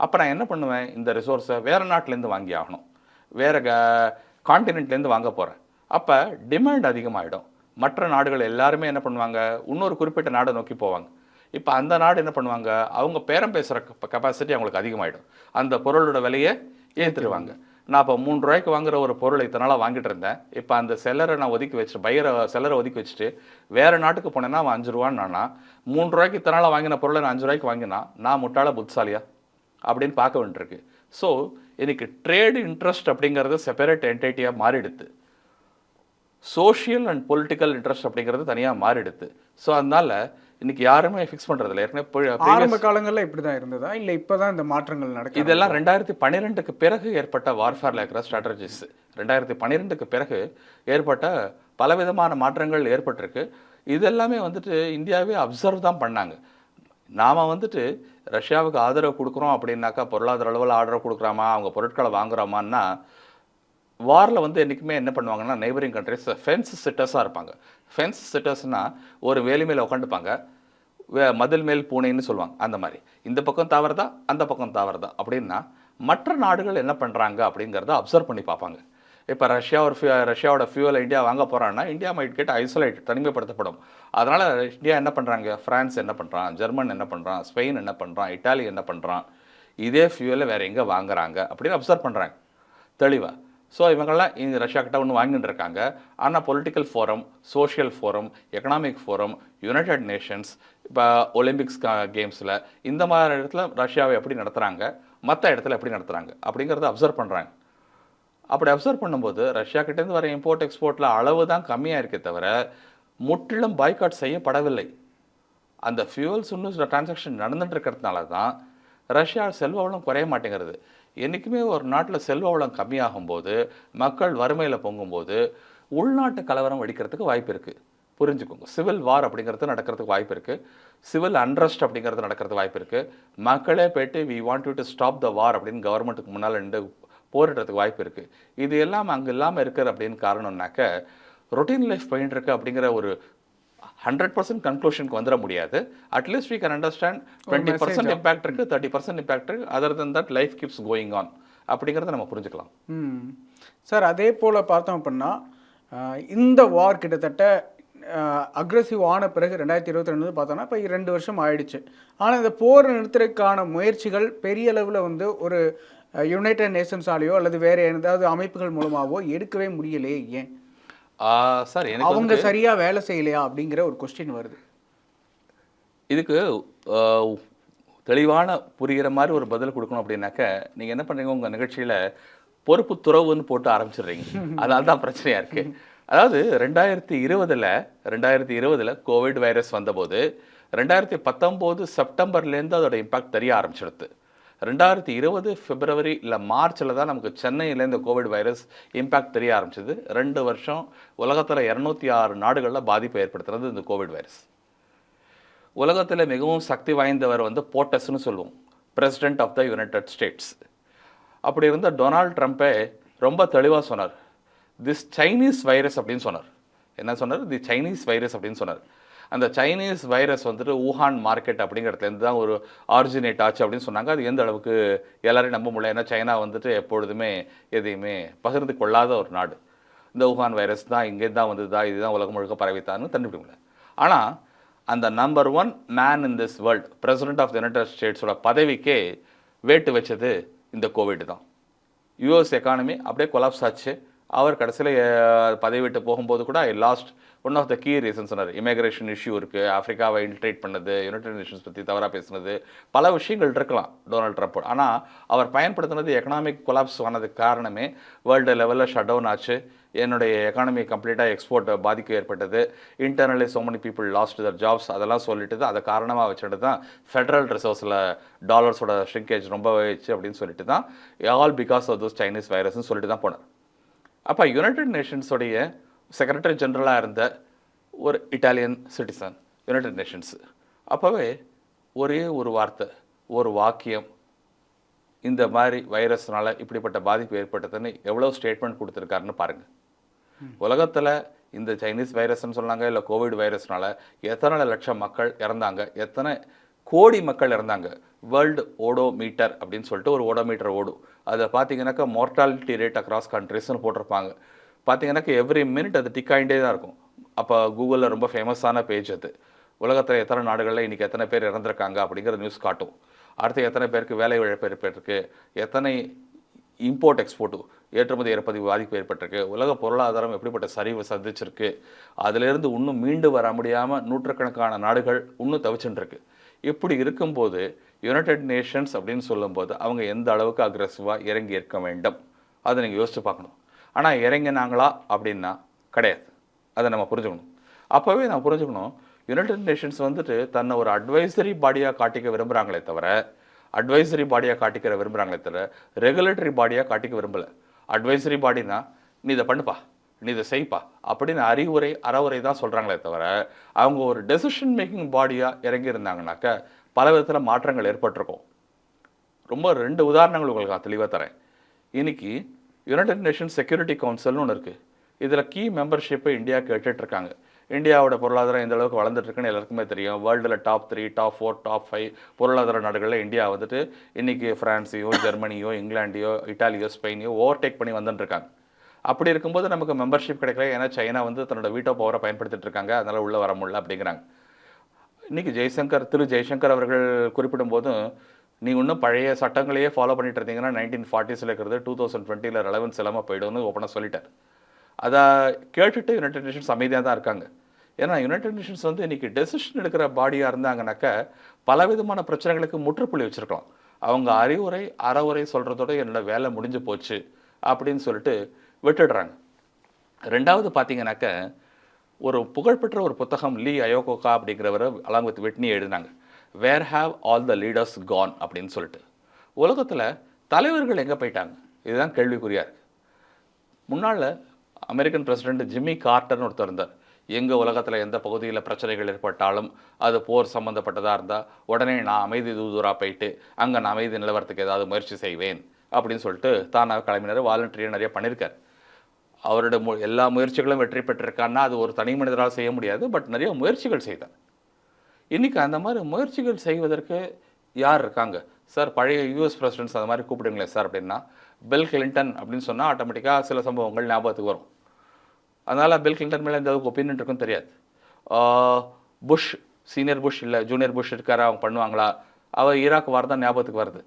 Speaker 1: அப்போ நான் என்ன பண்ணுவேன், இந்த ரிசோர்ஸை வேறு நாட்டிலேருந்து வாங்கி ஆகணும், வேறு கான்டினென்ட்லேருந்து வாங்க போகிறேன். அப்போ டிமாண்ட் அதிகமாகிடும். மற்ற நாடுகள் எல்லாருமே என்ன பண்ணுவாங்க, இன்னொரு குறிப்பிட்ட நாடை நோக்கி போவாங்க. இப்போ அந்த நாடு என்ன பண்ணுவாங்க, அவங்க பேரம் பேசுகிற கெப்பாசிட்டி அவங்களுக்கு அதிகமாகிடும். அந்த பொருளோட விலையை ஏற்றிடுவாங்க. நான் இப்போ 3 ரூபாய்க்கு வாங்குற ஒரு பொருளை இத்தனால வாங்கிட்டு இருந்தேன், இப்போ அந்த செல்லரை நான் ஒதுக்கி வச்சுட்டு செல்லரை ஒதுக்கி வச்சுட்டு வேறு நாட்டுக்கு போனேன்னா அவன் 5 ரூபான்னா, 3 ரூபாய்க்கு இத்தனால வாங்கின பொருளை நான் 5 ரூபாய்க்கு வாங்கினா நான் முட்டாள புத்திசாலியா அப்படின்னு பார்க்க வேண்டியிருக்கு. ஸோ இன்னைக்கு ட்ரேடு இன்ட்ரெஸ்ட் அப்படிங்கிறது செப்பரேட் என்டைட்டியாக மாறிடுது, சோஷியல் அண்ட் பொலிட்டிக்கல் இன்ட்ரெஸ்ட் அப்படிங்கிறது தனியாக மாறிடுது. ஸோ அதனால இன்னைக்கு யாருமே ஃபிக்ஸ் பண்ணுறதில்ல. ஏற்கனவே
Speaker 2: ஆரம்ப காலங்களில் இப்படி தான் இருந்ததா, இல்லை இப்போ தான் இந்த மாற்றங்கள் நடக்குது?
Speaker 1: இதெல்லாம் 2012க்கு பிறகு ஏற்பட்ட வார்ஃபேரில் இருக்கிற ஸ்ட்ராட்டஜிஸ். 2012க்கு பிறகு ஏற்பட்ட பலவிதமான மாற்றங்கள் ஏற்பட்டிருக்கு. இதெல்லாமே வந்துட்டு இந்தியாவே அப்சர்வ் தான் பண்ணாங்க. நாம் வந்துட்டு ரஷ்யாவுக்கு ஆதரவு கொடுக்குறோம் அப்படின்னாக்கா, பொருளாதார அளவில் ஆதரவு கொடுக்குறாமா, அவங்க பொருட்களை வாங்குறாமான்னா, வாரில் வந்து என்றைக்குமே என்ன பண்ணுவாங்கன்னா, நெய்பரிங் கண்ட்ரிஸ் ஃபென்ஸ் சிட்டர்ஸாக இருப்பாங்க. ஃபென்ஸ் சிட்டர்ஸ்னால் ஒரு வேலி மேலே உட்காந்துப்பாங்க, மதில் மேல் பூனைன்னு சொல்லுவாங்க. அந்த மாதிரி இந்த பக்கம் தாவறதா அந்த பக்கம் தாவறதா அப்படின்னா மற்ற நாடுகள் என்ன பண்ணுறாங்க அப்படிங்கிறத அப்சர்வ் பண்ணி பார்ப்பாங்க. இப்போ ரஷ்யாவோட ஃபியூவலை இந்தியா வாங்க போகிறான்னா இந்தியா மைட் கெட் ஐசோலேட், தனிமைப்படுத்தப்படும். அதனால் இந்தியா என்ன பண்ணுறாங்க, ஃப்ரான்ஸ் என்ன பண்ணுறான், ஜெர்மன் என்ன பண்ணுறான், ஸ்பெயின் என்ன பண்ணுறான், இட்டாலி என்ன பண்ணுறான், இதே ஃபியூவலை வேறு எங்கே வாங்குறாங்க அப்படின்னு அப்சர்வ் பண்ணுறாங்க தெளிவாக. ஸோ இவங்கெல்லாம் இந்த ரஷ்யா கிட்ட ஒன்று வாங்கிட்டு இருக்காங்க. ஆனால் political forum, social forum, economic forum, United Nations, இப்போ ஒலிம்பிக்ஸ் கேம்ஸில் இந்த மாதிரி இடத்துல ரஷ்யாவை எப்படி நடத்துகிறாங்க, மற்ற இடத்துல எப்படி நடத்துகிறாங்க அப்படிங்கிறத அப்சர்வ் பண்ணுறாங்க. அப்படி அப்சர்வ் பண்ணும்போது ரஷ்யா கிட்டேருந்து வர இம்போர்ட் எக்ஸ்போர்ட்டில் அளவு தான் கம்மியாக இருக்கே தவிர முற்றிலும் பாய்காட் செய்யப்படவில்லை. அந்த ஃபியூவல்ஸ் இன்னும் டிரான்சாக்ஷன் நடந்துட்டு இருக்கிறதுனால தான் ரஷ்யா செல்வ வளம் குறைய மாட்டேங்கிறது. என்றைக்குமே ஒரு நாட்டில் செல்வ வளம் கம்மியாகும்போது, மக்கள் வறுமையில் பொங்கும்போது உள்நாட்டு கலவரம் வெடிக்கிறதுக்கு வாய்ப்பு இருக்குது. புரிஞ்சுக்கோங்க. சிவில் வார் அப்படிங்கிறது நடக்கிறதுக்கு வாய்ப்பு இருக்குது. சிவில் அன்ரெஸ்ட் அப்படிங்கிறது நடக்கிறதுக்கு வாய்ப்பு இருக்குது. மக்களே போய்ட்டு we want you to stop the war அப்படின்னு கவர்மெண்ட்டுக்கு முன்னால் நின்று போரிடுறதுக்கு வாய்ப்பு இருக்குது. இது எல்லாம் அங்கே இல்லாமல் இருக்குது அப்படின்னு காரணம்னாக்க ரொட்டீன் லைஃப் போயின்னு இருக்கு அப்படிங்கிற ஒரு 100% கன்க்ளூஷனுக்கு வந்துட முடியாது. At least we can understand 20% impact இருக்குது, 30% இம்பாக்ட் இருக்குது. Other then that life keeps going on அப்படிங்கிறத நம்ம புரிஞ்சுக்கலாம்.
Speaker 2: சார், அதே போல் பார்த்தோம் அப்படின்னா இந்த வார் கிட்டத்தட்ட அக்ரெசிவ் ஆன பிறகு 2022 பார்த்தோன்னா இப்போ 2 வருஷம் ஆயிடுச்சு. ஆனால் இந்த போர் நிறுத்துறதுக்கான முயற்சிகள் பெரிய அளவில் வந்து ஒரு யுனைடெட் நேஷன்ஸாலேயோ அல்லது வேறு ஏதாவது அமைப்புகள் மூலமாகவோ எடுக்கவே முடியலையே, ஏன்?
Speaker 1: சார்,
Speaker 2: அவங்க சரியா வேலை செய்யலையா அப்படிங்கிற ஒரு கொஸ்டின் வருது.
Speaker 1: இதுக்கு தெளிவான புரிகிற மாதிரி ஒரு பதில் கொடுக்கணும் அப்படின்னாக்க நீங்கள் என்ன பண்ணுறீங்க, உங்கள் நிகழ்ச்சியில் பொறுப்பு துறவுன்னு போட்டு ஆரம்பிச்சிடுறீங்க. அதனால தான் பிரச்சனையாக இருக்குது. அதாவது 2020 கோவிட் வைரஸ் வந்தபோது 2019 செப்டம்பர்லேருந்து அதோட இம்பாக்ட் தெரிய ஆரம்பிச்சிடுது. 2020 பிப்ரவரி இல்லை மார்ச்சில் தான் நமக்கு சென்னையில் இந்த கோவிட் வைரஸ் இம்பேக்ட் தெரிய ஆரம்பிச்சது. 2 வருஷம் உலகத்தில் 206 நாடுகளில் பாதிப்பை ஏற்படுத்துறது இந்த கோவிட் வைரஸ். உலகத்தில் மிகவும் சக்தி வாய்ந்தவர் வந்து போட்டஸ்ன்னு சொல்லுவோம், president of the United States. அப்படி இருந்த டொனால்ட் ட்ரம்ப்பே ரொம்ப தெளிவாக சொன்னார், திஸ் சைனீஸ் வைரஸ் அப்படின்னு சொன்னார். என்ன சொன்னார்? தி சைனீஸ் வைரஸ் அப்படின்னு சொன்னார். அந்த சைனீஸ் வைரஸ் வந்துட்டு ஊஹான் மார்க்கெட் அப்படிங்கிறதுலேருந்து தான் ஒரு ஆரிஜினேட் ஆச்சு அப்படின்னு சொன்னாங்க. அது எந்த அளவுக்கு எல்லாரையும் நம்ப முடியல. ஏன்னா சைனா வந்துட்டு எப்பொழுதுமே எதையுமே பகிர்ந்து கொள்ளாத ஒரு நாடு. இந்த ஊஹான் வைரஸ் தான் இங்கே தான் வந்ததா, இதுதான் உலகம் முழுக்க பரவித்தான்னு கண்டுபிடிக்க முடியல. ஆனால் அந்த number 1 man in this world, president of the United ஸ்டேட்ஸோட பதவிக்கே வேட்டு வச்சது இந்த கோவிட் தான். யூஎஸ் எக்கானமி அப்படியே கொலாப்ஸ் ஆச்சு. அவர் கடைசியில் பதவி விட்டு போகும்போது கூட I lost one of the key reasons சொன்னார். இமிக்ரேஷன் இஷ்யூ இருக்குது, ஆஃப்ரிக்காவை இன்ட்ரேட் பண்ணது, யுனைடெட் நேஷன்ஸ் பற்றி தவறாக பேசுனது, பல விஷயங்கள் இருக்கலாம் டொனால்ட் ட்ரம்ப். ஆனால் அவர் பயன்படுத்தினது எக்கனாமிக் கொலாப்ஸ் ஆனதுக்கு காரணமே வேர்ல்டு லெவலில் ஷட் டவுன் ஆச்சு, என்னுடைய எக்கானமி கம்ப்ளீட்டாக எக்ஸ்போர்ட் பாதிக்க ஏற்பட்டது, internally so many people lost their jobs, அதெல்லாம் சொல்லிட்டு தான் அதை காரணமாக வச்சுட்டு தான் ஃபெடரல் ரிசர்வ்ஸில் டாலர்ஸோட ஷ்ரிங்கேஜ் ரொம்ப ஆயிடுச்சு அப்படின்னு சொல்லிட்டு தான் all because of those Chinese வைரஸ்ன்னு சொல்லிட்டு தான் போனார். அப்போ யுனைடெட் நேஷன்ஸோடைய செக்ரட்டரி ஜெனரலாக இருந்த ஒரு இட்டாலியன் சிட்டிசன் யுனைடெட் நேஷன்ஸ் அப்போவே ஒரே ஒரு வார்த்தை, ஒரு வாக்கியம், இந்த மாதிரி வைரஸ்னால இப்படிப்பட்ட பாதிப்பு ஏற்பட்டதுன்னு எவ்வளோ ஸ்டேட்மெண்ட் கொடுத்துருக்காருன்னு பாருங்கள். உலகத்தில் இந்த சைனீஸ் வைரஸ்ன்னு சொன்னாங்க, இல்லை கோவிட் வைரஸ்னால எத்தனை லட்சம் மக்கள் இறந்தாங்க, எத்தனை கோடி மக்கள் இறந்தாங்க. வேர்ல்டு ஓடோமீட்டர் அப்படின்னு சொல்லிட்டு ஒரு ஓடோமீட்டர் ஓடும். அதை பார்த்தீங்கன்னாக்கா மார்டாலிட்டி ரேட் அக்ராஸ் கண்ட்ரிஸ்ன்னு போட்டிருப்பாங்க. பார்த்தீங்கன்னாக்கா எவ்ரி மினிட் அது டிக் ஆகிட்டே தான் இருக்கும். அப்போ கூகுளில் ரொம்ப ஃபேமஸான பேஜ் அது. உலகத்தில் எத்தனை நாடுகளில் இன்றைக்கி எத்தனை பேர் இறந்துருக்காங்க அப்படிங்கிற நியூஸ் காட்டும். அடுத்து எத்தனை பேருக்கு வேலை இழப்பு ஏற்பட்டிருக்கு, எத்தனை இம்போர்ட் எக்ஸ்போர்ட்டு ஏற்றுமதி இறப்பதி பாதிப்பு ஏற்பட்டிருக்கு, உலக பொருளாதாரம் எப்படிப்பட்ட சரிவு சந்திச்சிருக்கு, அதிலிருந்து இன்னும் மீண்டு வர முடியாமல் நூற்றுக்கணக்கான நாடுகள் இன்னும் தவிச்சுட்டுருக்கு. இப்படி இருக்கும்போது யுனைடெட் நேஷன்ஸ் அப்படின்னு சொல்லும்போது அவங்க எந்த அளவுக்கு அக்ரெசிவாக இறங்கி இருக்க வேண்டும் அதை நீங்கள் யோசிச்சு பார்க்கணும். ஆனால் இறங்கினாங்களா அப்படின்னா கிடையாது. அதை நம்ம புரிஞ்சுக்கணும். அப்போவே நான் புரிஞ்சுக்கணும், யுனைடெட் நேஷன்ஸ் வந்துட்டு தன்னை ஒரு அட்வைசரி பாடியாக காட்டிக்க விரும்புகிறாங்களே தவிர ரெகுலேட்டரி பாடியாக காட்டிக்க விரும்பலை. அட்வைசரி பாடினா நீ இதை பண்ணுப்பா, நீ இதை செய்ப்பா அப்படின்னு அறிவுரை அறவுரை தான் சொல்கிறாங்களே தவிர அவங்க ஒரு டெசிஷன் மேக்கிங் பாடியாக இறங்கி இருந்தாங்கனாக்க பல விதத்தில் மாற்றங்கள் ஏற்பட்டிருக்கும். ரொம்ப 2 உதாரணங்கள் உங்களுக்கு நான் தெளிவாக தரேன். இன்னைக்கு யுனைடெட் நேஷன்ஸ் செக்யூரிட்டி கவுன்சில்னு ஒன்று இருக்குது. இதில் கீ மெம்பர்ஷிப்பை இந்தியா கேட்டுட்ருக்காங்க. இந்தியாவோட பொருளாதாரம் எந்த அளவுக்கு வளர்ந்துட்டுருக்குன்னு எல்லாருக்குமே தெரியும். வேர்ல்டில் டாப் 3, டாப் 4, டாப் 5 பொருளாதார நாடுகளில் இந்தியா வந்துட்டு இன்றைக்கி ஃப்ரான்ஸையோ, ஜெர்மனியோ, இங்கிலாண்டையோ, இட்டாலியோ, ஸ்பெயினையோ ஓவர்டேக் பண்ணி வந்துட்டுருக்காங்க. அப்படி இருக்கும்போது நமக்கு மெம்பர்ஷிப் கிடைக்கல. ஏன்னா சைனா வந்து தன்னோட வீட்டோ பவரை பயன்படுத்திட்டு இருக்காங்க, அதனால் உள்ளே வர முடியல அப்படிங்கிறாங்க. இன்றைக்கி திரு ஜெய்சங்கர் அவர்கள் குறிப்பிடும் போதும் நீ இன்னும் பழைய சட்டங்களையே ஃபாலோ பண்ணிட்டு இருந்தீங்கன்னா 1940s இருக்கிறது 2020 ரெலவன்ஸ் இல்லாமல் போய்டும்னு ஓப்பனாக சொல்லிட்டார். அதை கேட்டுட்டு யுனைடெட் நேஷன்ஸ் அமைதியாக தான் இருக்காங்க. ஏன்னா யுனைடெட் நேஷன்ஸ் வந்து இன்றைக்கி டெசிஷன் எடுக்கிற பாடியாக இருந்தாங்கனாக்கா பலவிதமான பிரச்சனைகளுக்கு முற்றுப்புள்ளி வச்சுருக்கலாம். அவங்க அறிவுரை அறவுரை சொல்கிறதோட என்னோட வேலை முடிஞ்சு போச்சு அப்படின்னு சொல்லிட்டு விட்டுடுறாங்க. ரெண்டாவது பார்த்தீங்கன்னாக்க ஒரு புகழ்பெற்ற ஒரு புத்தகம் லீ அயோகோகா அப்படிங்கிறவர் அலாங் வித் விட்னி எழுதினாங்க. Where have all the leaders gone அப்படின்னு சொல்லிட்டு. உலகத்தில் தலைவர்கள் எங்கே போயிட்டாங்க, இதுதான் கேள்விக்குறியாக இருக்குது. முன்னால் அமெரிக்கன் பிரசிடென்ட் ஜிம்மி கார்ட்டர்னு ஒருத்தர் இருந்தார். எங்கள் உலகத்தில் எந்த பகுதியில் பிரச்சனைகள் ஏற்பட்டாலும் அது போர் சம்மந்தப்பட்டதாக இருந்தால் உடனே நான் அமைதி தூதுவராக போயிட்டு அங்கே நான் அமைதி நிலவரத்துக்கு ஏதாவது முயற்சி செய்வேன் அப்படின்னு சொல்லிட்டு தானாக கிளம்பினார். வாலண்டரியாக நிறைய பண்ணியிருக்கார். அவரோட எல்லா முயற்சிகளும் வெற்றி பெற்றிருக்காருன்னா அது ஒரு தனி மனிதரால் செய்ய முடியாது. பட் நிறைய முயற்சிகள் செய்தார். இன்றைக்கி அந்த மாதிரி முயற்சிகள் செய்வதற்கு யார் இருக்காங்க சார்? பழைய யூஎஸ் பிரசிடென்ட்ஸ் அந்த மாதிரி கூப்பிடுங்களேன் சார் அப்படின்னா பில் கிளின்டன் அப்படின்னு சொன்னால் ஆட்டோமேட்டிக்காக சில சம்பவங்கள் ஞாபகத்துக்கு வரும். அதனால் பில் கிளின்டன் மேலே எந்த அளவுக்கு ஒப்பீனியன் இருக்குன்னு தெரியாது. புஷ், சீனியர் புஷ் இல்லை ஜூனியர் புஷ் இருக்கார், அவங்க பண்ணுவாங்களா? அவர் ஈராக் வார் தான் ஞாபகத்துக்கு வருது,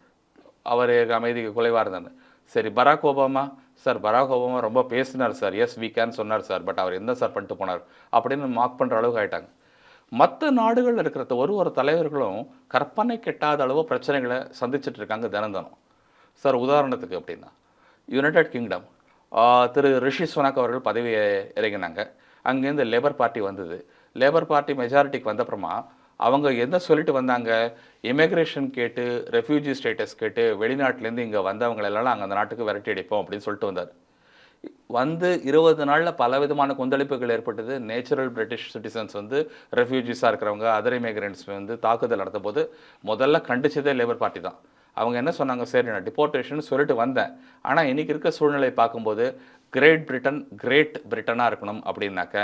Speaker 1: அவர் அமைதிக்கு குலைவாக இருந்தாங்க. சரி, Barack Obama sir, Barack Obama ரொம்ப பேசினார் சார், எஸ் வீ கேன் சொன்னார் சார், பட் அவர் என்ன சார் பண்ணிட்டு போனார் அப்படின்னு மார்க் பண்ணுற அளவுக்கு ஆகிட்டாங்க. மற்ற நாடுகளில் இருக்கிற ஒரு தலைவர்களும் கற்பனை கெட்டாத அளவு பிரச்சனைகளை சந்திச்சுட்டு இருக்காங்க தினம். சார் உதாரணத்துக்கு அப்படின்னா யுனைடெட் கிங்டம் திரு ரிஷி சுனாக் அவர்கள் பதவியை இறங்கினாங்க. அங்கேருந்து லேபர் பார்ட்டி வந்தது. லேபர் பார்ட்டி மெஜாரிட்டிக்கு வந்தப்புறமா அவங்க என்ன சொல்லிட்டு வந்தாங்க, இமிக்ரேஷன் கேட்டு ரெஃப்யூஜி ஸ்டேட்டஸ் கேட்டு வெளிநாட்டிலேருந்து இங்கே வந்தவங்களெல்லாம் அங்கே அந்த நாட்டுக்கு விரட்டி அடிப்போம் அப்படின்னு சொல்லிட்டு வந்தார். வந்து 20 நாளில் பலவிதமான கொந்தளிப்புகள் ஏற்பட்டது. நேச்சுரல் பிரிட்டிஷ் சிட்டிசன்ஸ் வந்து ரெஃப்யூஜிஸாக இருக்கிறவங்க அதர் இமிக்ரெண்ட்ஸ் வந்து தாக்குதல் நடத்த போது முதல்ல கண்டிச்சதே லேபர் பார்ட்டி தான். அவங்க என்ன சொன்னாங்க, சரி நான் டிபோர்ட்டேஷன் சொல்லிட்டு வந்தேன், ஆனால் இன்றைக்கி இருக்க சூழ்நிலை பார்க்கும்போது கிரேட் பிரிட்டனாக இருக்கணும் அப்படின்னாக்க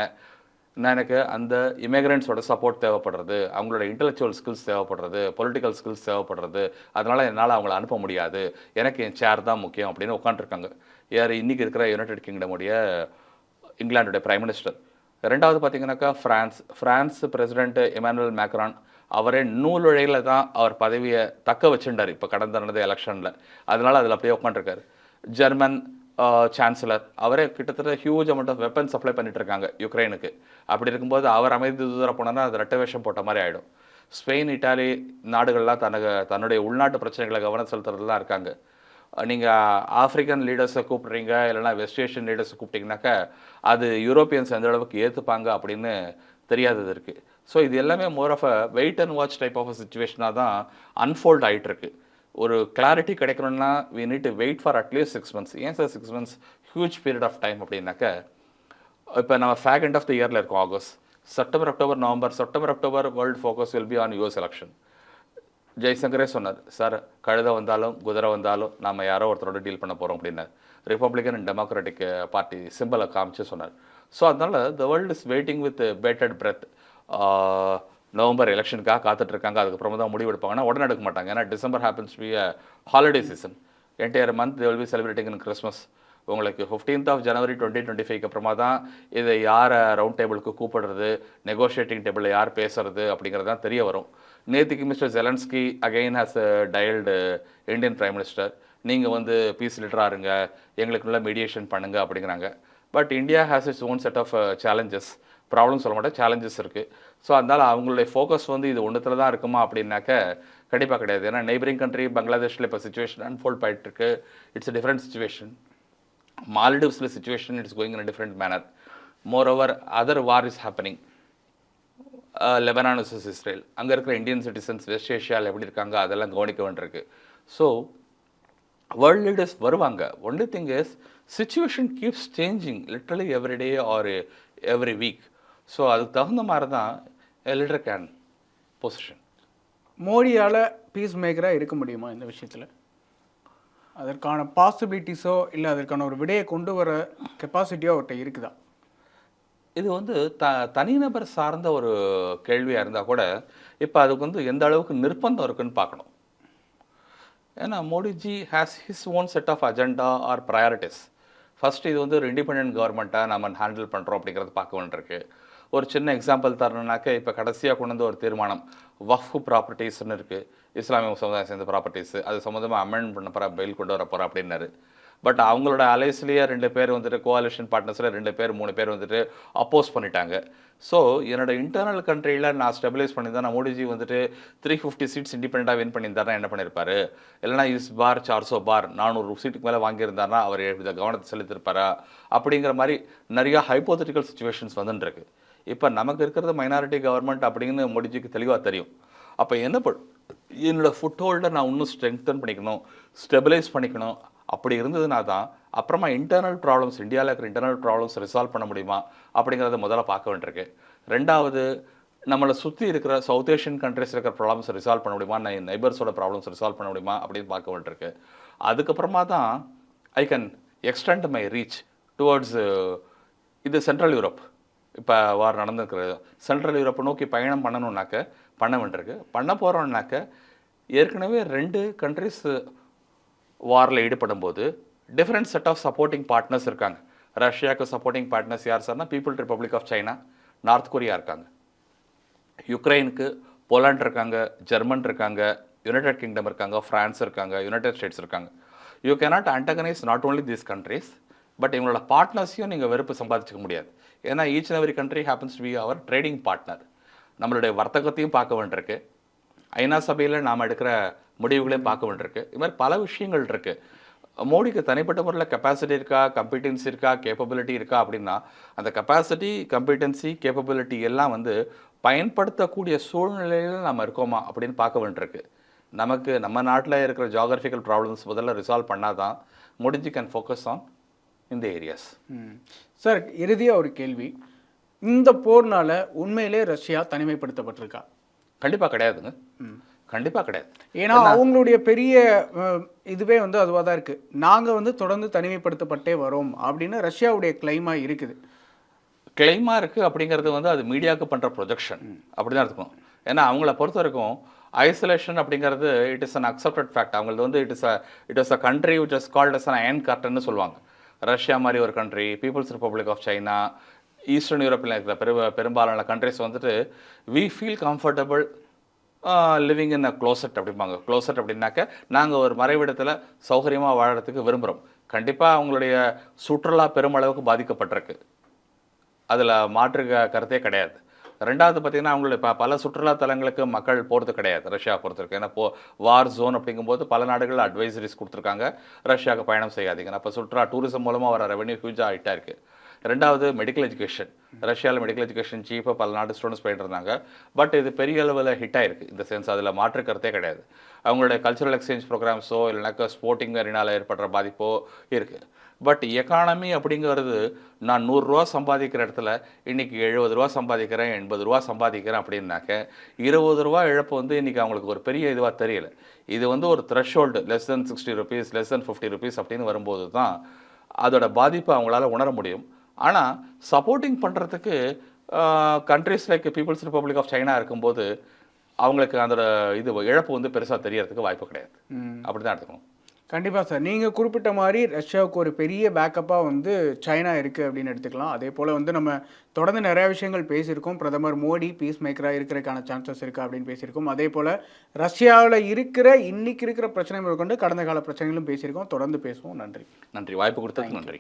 Speaker 1: எனக்கு அந்த இமிக்ரெண்ட்ஸோட சப்போர்ட் தேவைப்படுறது, அவங்களோட இன்டெலெக்சுவல் ஸ்கில்ஸ் தேவைப்படுறது, பொலிட்டிக்கல் ஸ்கில்ஸ் தேவைப்படுறது, அதனால் என்னால் அவங்கள அனுப்ப முடியாது, எனக்கு என் சேர் தான் முக்கியம் அப்படின்னு உட்காந்துருக்காங்க. யார் இன்றைக்கி இருக்கிற யுனைடெட் கிங்டமுடைய இங்கிலாந்துடைய பிரைம் மினிஸ்டர். ரெண்டாவது பார்த்தீங்கன்னாக்கா ஃப்ரான்ஸ் பிரசிடென்ட் இமானுவேல் மேக்ரான், அவரே நூலுழையில் தான் அவர் பதவியை தக்க வச்சுட்டார் இப்போ கடந்த நடந்த எலெக்ஷனில். அதனால் அதில் அப்படியே உட்காந்துருக்காரு. ஜெர்மன் சான்சலர், அவரே கிட்டத்தட்ட huge amount of weapon supply பண்ணிட்டு இருக்காங்க யுக்ரைனுக்கு. அப்படி இருக்கும்போது அவர் அமைதி தூதராக போனோன்னா அது ரெட்டை வேஷம் போட்ட மாதிரி ஆகிடும். ஸ்பெயின், இட்டாலி நாடுகள்லாம் தன்னுடைய உள்நாட்டு பிரச்சனைகளை கவனம் செலுத்துறதுலாம் இருக்காங்க. நீங்கள் ஆஃப்ரிக்கன் லீடர்ஸை கூப்பிட்றீங்க, இல்லைனா வெஸ்ட் ஏஷியன் லீடர்ஸை கூப்பிட்டிங்கனாக்கா அது யூரோப்பியன்ஸ் எந்த அளவுக்கு ஏற்றுப்பாங்க அப்படின்னு தெரியாதது இருக்குது. ஸோ இது எல்லாமே more of a wait and watch type of சிச்சுவேஷனாக தான் அன்ஃபோல்ட் ஆகிட்டுருக்கு. ஒரு கிளாரிட்டி கிடைக்கணும்னா we need to wait for at least 6 months. ஏன் sir 6 months? Huge period of time அப்படின்னாக்க இப்போ நம்ம ஃபேக் எண்ட் ஆஃப் த இயரில் இருக்கோம். August, September, October world focus will be on US எலெக்ஷன். ஜெய்சங்கரே சொன்னார், சார் கழுதை வந்தாலும் குதிரை வந்தாலும் நம்ம யாரோ ஒருத்தரோட டீல் பண்ண போகிறோம் அப்படின்னார். ரிப்பப்ளிகன் அண்ட் டெமோக்ராட்டிக் பார்ட்டி சிம்பிளை காமிச்சு சொன்னார். ஸோ அதனால் the world is waiting with bated breath. November எலெக்ஷனுக்காக காத்துட்ருக்காங்க. அதுக்கப்புறமா தான் முடிவு எடுப்பாங்கன்னா உடனே எடுக்க மாட்டாங்க. ஏன்னா December happens be a holiday season. Entire month they will be celebrating in Christmas. உங்களுக்கு 15th January 2025 அப்புறமா தான் இதை யாரை ரவுண்ட் டேபிளுக்கு கூப்பிடுறது, நெகோஷியேட்டிங் டேபிளில் யார் பேசுறது அப்படிங்கிறது தான் தெரிய வரும். நேற்றுக்கு mister Zelensky again has dialled Indian prime minister, நீங்கள் வந்து பீஸ் லீடராக இருங்க, எங்களுக்கு நல்லா மீடியேஷன் பண்ணுங்கள் அப்படிங்கிறாங்க. But India has its own set of challenges. Problem சொல்ல மாட்டேன், சேலஞ்சஸ் இருக்குது. ஸோ அதனால் அவங்களுடைய ஃபோக்கஸ் வந்து இது ஒன்றுத்தில் தான் இருக்குமா அப்படின்னாக்க கண்டிப்பாக கிடையாது. ஏன்னா நெய்பரிங் கண்ட்ரி பங்களாதேஷில் இப்போ சுச்சுவேஷன் அன்ஃபோல்ட் ஆகிட்டுருக்கு. It's a different situation. மால்டிவ்ஸில் situation it's going in a different manner. Moreover other war is happening. Lebanon versus Israel, அங்கே இருக்கிற இந்தியன் சிட்டிசன்ஸ் வெஸ்ட் ஏஷியாவில் எப்படி இருக்காங்க அதெல்லாம் கவனிக்க வேண்டியிருக்கு. ஸோ வேர்ல்ட் லீடர்ஸ் வருவாங்க. Only thing is situation keeps changing literally every day or every week. So அதுக்கு தகுந்த மாதிரி தான் லீடர் கேன் பொசிஷன்.
Speaker 2: மோடியால் பீஸ் மேக்கராக இருக்க முடியுமா இந்த விஷயத்தில்? அதற்கான பாசிபிலிட்டிஸோ இல்லை அதற்கான ஒரு விடையை கொண்டு வர கெப்பாசிட்டியோ அவர்கிட்ட இருக்குதா?
Speaker 1: இது வந்து தனிநபர் சார்ந்த ஒரு கேள்வியாக இருந்தால் கூட இப்போ அதுக்கு வந்து எந்த அளவுக்கு நிர்பந்தம் இருக்குன்னு பார்க்கணும். ஏன்னா Modiji has his own set of agenda or priorities. First இது வந்து ஒரு இண்டிபெண்ட் கவர்மெண்ட்டாக நம்ம ஹேண்டில் பண்ணுறோம் அப்படிங்கிறது பார்க்க வேண்டியிருக்கு. ஒரு சின்ன எக்ஸாம்பிள் தரணும்னாக்க இப்போ கடைசியாக கொண்டு வந்த ஒரு தீர்மானம் வஃப் ப்ராப்பர்ட்டிஸ்னு இருக்குது, இஸ்லாமிய சமுதாயம் சேர்ந்த ப்ராப்பர்ட்டிஸ், அது சம்மந்தமாக அமெண்ட் பண்ண போகிற பில் கொண்டு வர போகிறேன் அப்படின்னாரு. பட் அவங்களோட அலைஸ்லேயே 2 பேர் வந்துட்டு கோalition பார்ட்னர்ஸில் 2 பேர் 3 பேர் வந்துட்டு அப்போஸ் பண்ணிட்டாங்க. ஸோ என்னோட இன்டர்னல் கண்ட்ரியில் நான் ஸ்டெபிலைஸ் பண்ணியிருந்தேன், நான் மோடிஜி வந்துட்டு 350 சீட்ஸ் இண்டிபெண்டாக வின் பண்ணியிருந்தாருன்னா என்ன பண்ணியிருப்பாரு, இல்லைனா இஸ் பார் 400 பார் 400 சீட்டுக்கு மேலே வாங்கியிருந்தாருன்னா அவர் இதை கவனத்தை செலுத்திருப்பாரா அப்படிங்கிற மாதிரி நிறையா ஹைப்போதட்டிக்கல் சுச்சுவேஷன்ஸ் வந்துட்டுருக்கு. இப்போ நமக்கு இருக்கிறது மைனாரிட்டி கவர்மெண்ட் அப்படின்னு மோடிஜிக்கு தெளிவாக தெரியும். அப்போ என்னோட ஃபுட் ஹோல்டை நான் இன்னும் ஸ்ட்ரெங்தன் பண்ணிக்கணும், ஸ்டெபிலைஸ் பண்ணிக்கணும். அப்படி இருந்ததுனா தான் அப்புறமா இன்டர்னல் ப்ராப்ளம்ஸ், இந்தியாவில் இருக்கிற இன்டர்னல் ப்ராப்ளம்ஸ் ரிசால்வ் பண்ண முடியுமா அப்படிங்கிறத முதல்ல பார்க்க வேண்டியிருக்கு. ரெண்டாவது, நம்மளை சுற்றி இருக்கிற சவுத் ஏஷியன் கண்ட்ரிஸ் இருக்கிற ப்ராப்ளம்ஸ் ரிசால்வ் பண்ண முடியுமா, நைபர்ஸோட ப்ராப்ளம்ஸ் ரிசால்வ் பண்ண முடியுமா அப்படின்னு பார்க்க வேண்டியிருக்கு. அதுக்கப்புறமா தான் I can extend my reach towards இது சென்ட்ரல் யூரோப். இப்போ வார் நடந்துருக்கிறது சென்ட்ரல் யூரோப்பை நோக்கி பயணம் பண்ணணுன்னாக்க பண்ண வேண்டியிருக்கு. பண்ண போகிறோம்னாக்க ஏற்கனவே 2 கண்ட்ரிஸ் வாரில் ஈடுபடும் போது different set of supporting partners இருக்காங்க. ரஷ்யாவுக்கு சப்போர்ட்டிங் பார்ட்னர்ஸ் யார் சார்னா people republic of China, North Korea இருக்காங்க. யுக்ரைனுக்கு போலாண்ட் இருக்காங்க, ஜெர்மன் இருக்காங்க, யுனைடெட் கிங்டம் இருக்காங்க, ஃப்ரான்ஸ் இருக்காங்க, யுனைடெட் ஸ்டேட்ஸ் இருக்காங்க. You cannot antagonise not only these countries, but இவங்களோட பார்ட்னர்ஸையும் நீங்கள் வெறுப்பு சம்பாதிச்சிக்க முடியாது. ஏன்னா each and every country happens to be our trading partner. நம்மளுடைய வர்த்தகத்தையும் பார்க்க வேண்டியிருக்கு, ஐநா சபையில் நாம் எடுக்கிற முடிவுகளையும் பார்க்க வேண்டியிருக்கு. இது மாதிரி பல விஷயங்கள் இருக்குது. மோடிக்கு தனிப்பட்ட முறையில் கெப்பாசிட்டி இருக்கா, கம்பிட்டன்சி இருக்கா, கேப்பபிலிட்டி இருக்கா அப்படின்னா அந்த கெப்பாசிட்டி, கம்பிட்டன்சி, கேப்பபிலிட்டி எல்லாம் பயன்படுத்தக்கூடிய சூழ்நிலையில் நம்ம இருக்கோமா அப்படின்னு பார்க்க வேண்டியிருக்கு. நமக்கு நம்ம நாட்டில் இருக்கிற ஜியாகிரபிக்கல் ப்ராப்ளம்ஸ் முதல்ல ரிசால்வ் பண்ணால் தான் மோடிஜி கேன் ஃபோக்கஸ் ஆன் இந்த ஏரியாஸ்.
Speaker 2: சார், இறுதியாக ஒரு கேள்வி, இந்த போர்னால உண்மையிலே ரஷ்யா தனிமைப்படுத்தப்பட்டிருக்கா?
Speaker 1: கண்டிப்பாக கிடையாதுங்க, கண்டிப்பாக கிடையாது.
Speaker 2: ஏன்னா அவங்களுடைய பெரிய இதுவே அதுவாக தான் இருக்குது. நாங்கள் தொடர்ந்து தனிமைப்படுத்தப்பட்டே வரோம் அப்படின்னு ரஷ்யாவுடைய கிளைமாக இருக்குது.
Speaker 1: கிளைமாக இருக்குது அப்படிங்கிறது அது மீடியாவுக்கு பண்ணுற ப்ரொஜெக்ஷன் அப்படி தான் இருக்கும். ஏன்னா அவங்கள பொறுத்த வரைக்கும் ஐசோலேஷன் அப்படிங்கிறது it is an accepted fact. அவங்களது it is a country which is called as an iron கர்டன்னு சொல்லுவாங்க. ரஷ்யா மாதிரி ஒரு country, people's republic of China, eastern யூரோப்பில் இருக்கிற பெரும்பாலான countries we feel comfortable living in a closet அப்படிம்பாங்க. க்ளோசட் அப்படின்னாக்க நாங்கள் ஒரு மறைவிடத்தில் சௌகரியமாக வாழறதுக்கு விரும்புகிறோம். கண்டிப்பாக அவங்களுடைய சுற்றுலா பெருமளவுக்கு பாதிக்கப்பட்டிருக்கு, அதில் மாற்று கருத்தே கிடையாது. ரெண்டாவது பார்த்திங்கன்னா அவங்களுடைய பல சுற்றுலா தலங்களுக்கு மக்கள் போகிறது கிடையாது ரஷ்யா பொறுத்திருக்கு. ஏன்னா வார் ஜோன் அப்படிங்கும்போது பல நாடுகள் அட்வைசரிஸ் கொடுத்துருக்காங்க, ரஷ்யாவுக்கு பயணம் செய்யாதீங்க. அப்போ டூரிசம் மூலமாக வர ரெவன்யூ ஹியூஜாக ஆகிட்டா இருக்குது. ரெண்டாவது மெடிக்கல் எஜுகேஷன். ரஷ்யாவில் மெடிக்கல் எஜுகேஷன் சீப்பாக பல நாடு ஸ்டூடெண்ட்ஸ் போயிட்டு இருந்தாங்க. பட் இது பெரிய அளவில் ஹிட் ஆகிருக்கு. இந்த சென்ஸ் அதில் மாற்று கருத்தே கிடையாது. அவங்களுடைய கல்ச்சுரல் எக்ஸ்சேஞ்ச் ப்ரோக்ராம்ஸோ இல்லைனாக்கா ஸ்போர்ட்டிங் அரினால ஏற்படுற பாதிப்போ இருக்குது. பட் எக்கானமி அப்படிங்கிறது நான் 100 ரூபா சம்பாதிக்கிற இடத்துல இன்றைக்கி 70 ரூபா சம்பாதிக்கிறேன், 80 ரூபா சம்பாதிக்கிறேன் அப்படின்னாக்க 20 ரூபா இழப்பு இன்றைக்கி அவங்களுக்கு ஒரு பெரிய இதுவாக தெரியல. இது ஒரு threshold less than 60 rupees, less than 50 rupees அப்படின்னு வரும்போது தான் அதோட பாதிப்பை அவங்களால உணர முடியும். ஆனால் சப்போர்ட்டிங் பண்ணுறதுக்கு countries like people's republic of China இருக்கும்போது அவங்களுக்கு அதோட இழப்பு பெருசாக தெரியறதுக்கு வாய்ப்பு கிடையாது. அப்படி தான் எடுத்துக்கணும்.
Speaker 2: கண்டிப்பாக சார், நீங்கள் குறிப்பிட்ட மாதிரி ரஷ்யாவுக்கு ஒரு பெரிய பேக்கப்பாக சைனா இருக்குது அப்படின்னு எடுத்துக்கலாம். அதே போல் நம்ம தொடர்ந்து நிறையா விஷயங்கள் பேசியிருக்கோம். பிரதமர் மோடி பீஸ் மேக்கராக இருக்கிறதுக்கான சான்சஸ் இருக்குது அப்படின்னு பேசியிருக்கோம். அதே போல் ரஷ்யாவில் இன்றைக்கி இருக்கிற பிரச்சனை கொண்டு கடந்த கால பிரச்சனைகளும் பேசியிருக்கோம். தொடர்ந்து பேசுவோம். நன்றி.
Speaker 1: வாய்ப்பு கொடுத்ததுக்கு நன்றி.